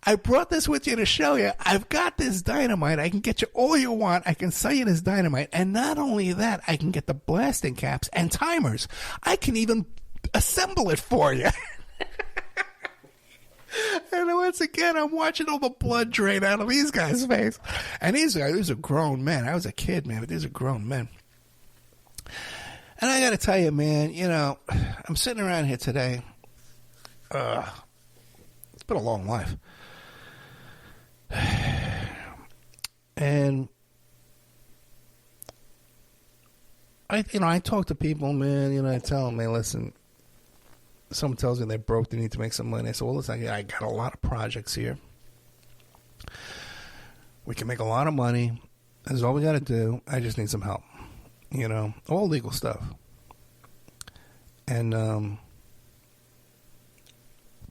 I brought this with you to show you. I've got this dynamite. I can get you all you want. I can sell you this dynamite. And not only that, I can get the blasting caps and timers. I can even assemble it for you. And once again, I'm watching all the blood drain out of these guys' face. And these are grown men. I was a kid, man, but these are grown men. And I got to tell you, man, you know, I'm sitting around here today. It's been a long life. And I talk to people, man, you know, I tell them, man, listen, someone tells me they're broke, they need to make some money. I said, well, listen, I got a lot of projects here. We can make a lot of money. That's all we got to do. I just need some help. You know, all legal stuff. And the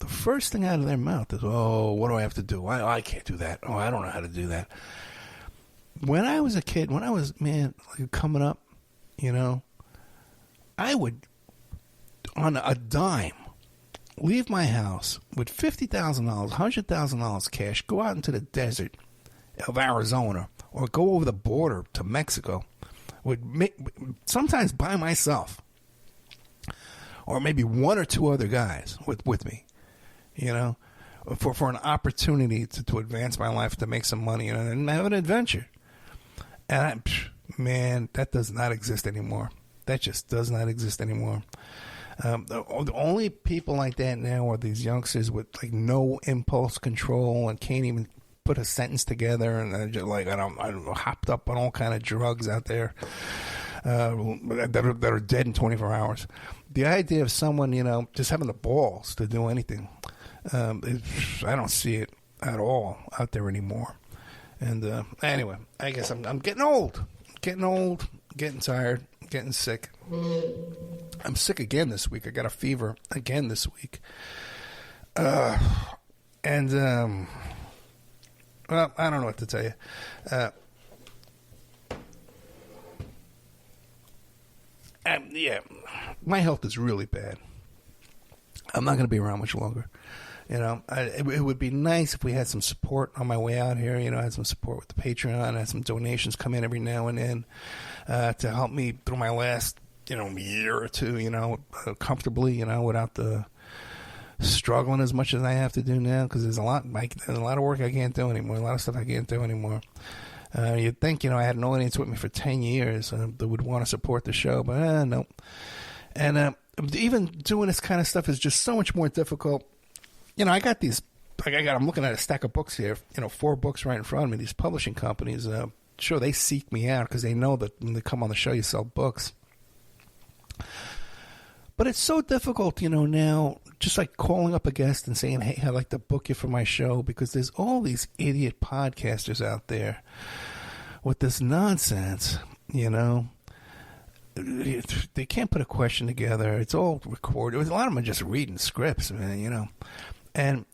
first thing out of their mouth is, oh, what do I have to do? I can't do that. Oh, I don't know how to do that. When I was a kid, when I was, man, like coming up, you know, I would, on a dime, leave my house with $50,000, $100,000 cash, go out into the desert of Arizona or go over the border to Mexico. Sometimes by myself, or maybe 1 or 2 other guys with me, you know, for an opportunity to advance my life, to make some money, you know, and have an adventure. And man, that does not exist anymore. That just does not exist anymore. The only people like that now are these youngsters with like no impulse control and can't even put a sentence together, and they're just like I'm hopped up on all kind of drugs out there that are dead in 24 hours. The idea of someone, you know, just having the balls to do anything, I don't see it at all out there anymore. And anyway, I guess I'm getting old, getting tired, getting sick. I'm sick again this week. I got a fever again this week. And well, I don't know what to tell you. Yeah, my health is really bad. I'm not going to be around much longer. You know, it would be nice if we had some support on my way out here. You know, I had some support with the Patreon. I had some donations come in every now and then to help me through my last, you know, year or two, you know, comfortably, you know, without the struggling as much as I have to do now, because there's a lot of work I can't do anymore, a lot of stuff I can't do anymore. You'd think, you know, I had an audience with me for 10 years that would want to support the show, but no. And even doing this kind of stuff is just so much more difficult. You know, I'm looking at a stack of books here, you know, 4 books right in front of me. These publishing companies, sure, they seek me out because they know that when they come on the show, you sell books. But it's so difficult, you know, now, just like calling up a guest and saying, hey, I'd like to book you for my show, because there's all these idiot podcasters out there with this nonsense, you know. They can't put a question together. It's all recorded. A lot of them are just reading scripts, man, you know. And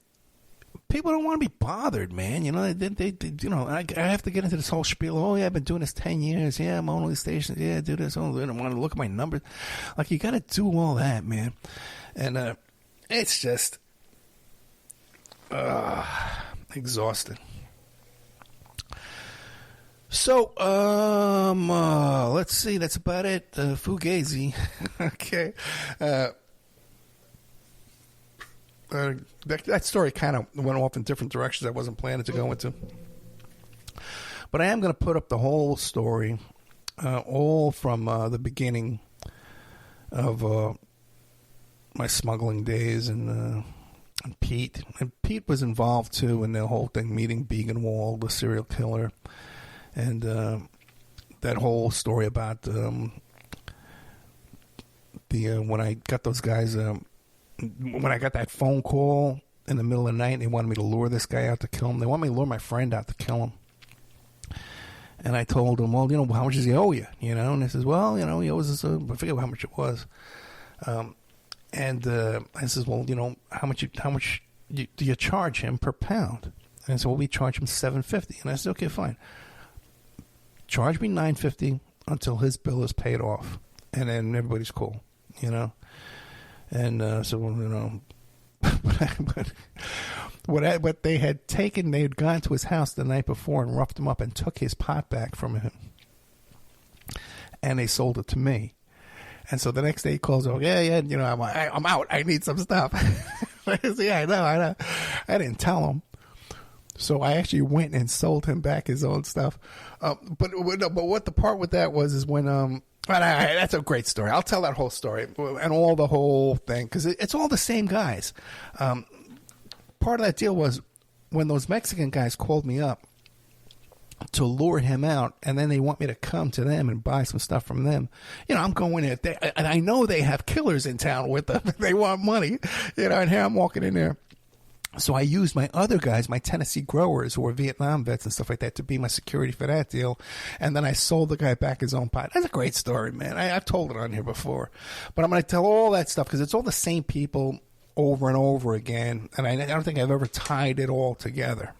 people don't want to be bothered, man. You know, they you know, I have to get into this whole spiel. Oh, yeah, I've been doing this 10 years. Yeah, I'm on all these stations. Yeah, I do this. Oh, I don't want to look at my numbers. Like, you got to do all that, man. And it's just exhausting. So, let's see. That's about it. Fugazy. Okay. That story kind of went off in different directions I wasn't planning to go into. But I am going to put up the whole story, all from the beginning of my smuggling days, and Pete. And Pete was involved, too, in the whole thing, meeting Beagenwald, the serial killer, and that whole story about when I got those guys, when I got that phone call in the middle of the night, and they wanted me to lure this guy out to kill him. They want me to lure my friend out to kill him. And I told him, well, how much does he owe you? And he says, well, he owes us, I forget how much it was. And I says, well, how much do you charge him per pound? And I said, well, we charge him $7.50. And I said, okay, fine. Charge me $9.50 until his bill is paid off, and then everybody's cool, And so, but what they had taken, they had gone to his house the night before and roughed him up and took his pot back from him, and they sold it to me. And so the next day he calls, I'm out. I need some stuff. I said, yeah, I know. I didn't tell him. So I actually went and sold him back his own stuff. But what the part with that was is when that's a great story. I'll tell that whole story and all the whole thing because it's all the same guys. Part of that deal was when those Mexican guys called me up to lure him out, and then they want me to come to them and buy some stuff from them. I'm going in there, and I know they have killers in town with them. They want money, and here I'm walking in there. So I used my other guys, my Tennessee growers who were Vietnam vets and stuff like that, to be my security for that deal. And then I sold the guy back his own pot. That's a great story, man. I've told it on here before. But I'm going to tell all that stuff because it's all the same people over and over again. And I don't think I've ever tied it all together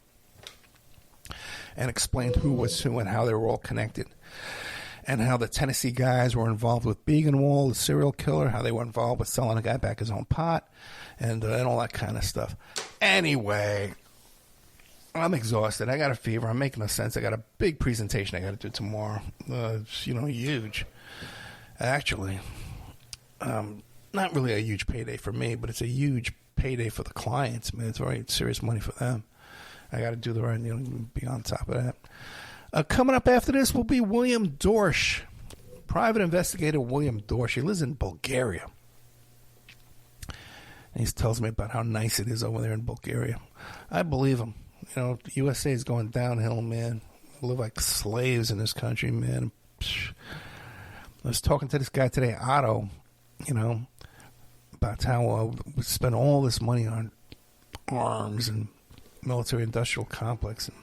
and explained who was who and how they were all connected. And how the Tennessee guys were involved with Beagenwald, the serial killer, how they were involved with selling a guy back his own pot, and all that kind of stuff. Anyway, I'm exhausted. I got a fever. I'm making no sense. I got a big presentation I got to do tomorrow. Huge. Actually, not really a huge payday for me, but it's a huge payday for the clients, man. It's very serious money for them. I got to do the right, be on top of that. Coming up after this will be William Dorsch, private investigator William Dorsch. He lives in Bulgaria. And he tells me about how nice it is over there in Bulgaria. I believe him. The USA is going downhill, man. We live like slaves in this country, man. I was talking to this guy today, Otto, about how we spend all this money on arms and military-industrial complex and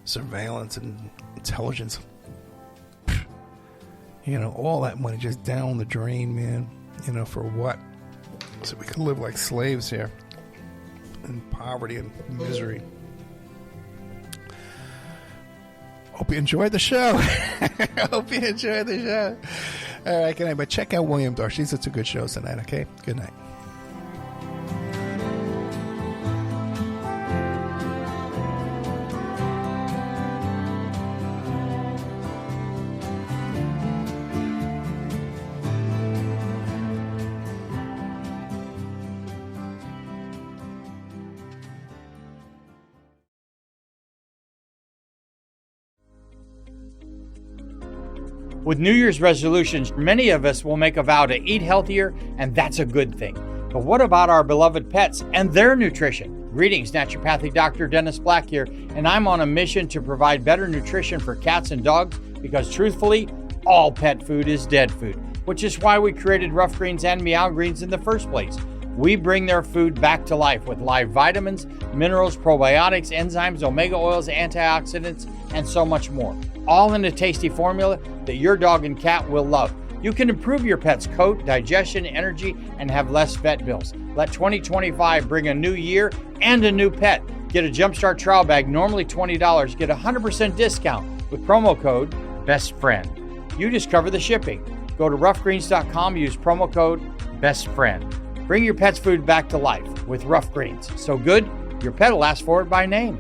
surveillance and intelligence. All that money just down the drain, man. For what? So we can live like slaves here in poverty and misery. Hope you enjoyed the show. All right, good night. But check out William Dorsch. These are two good shows tonight, okay? Good night. With New Year's resolutions, many of us will make a vow to eat healthier, and that's a good thing. But what about our beloved pets and their nutrition? Greetings, naturopathic Dr. Dennis Black here, and I'm on a mission to provide better nutrition for cats and dogs because truthfully, all pet food is dead food, which is why we created Rough Greens and Meow Greens in the first place. We bring their food back to life with live vitamins, minerals, probiotics, enzymes, omega oils, antioxidants, and so much more. All in a tasty formula that your dog and cat will love. You can improve your pet's coat, digestion, energy, and have less vet bills. Let 2025 bring a new year and a new pet. Get a Jumpstart trial bag, normally $20. Get a 100% discount with promo code BESTFRIEND. You just cover the shipping. Go to roughgreens.com, use promo code BESTFRIEND. Bring your pet's food back to life with Rough Greens. So good, your pet will ask for it by name.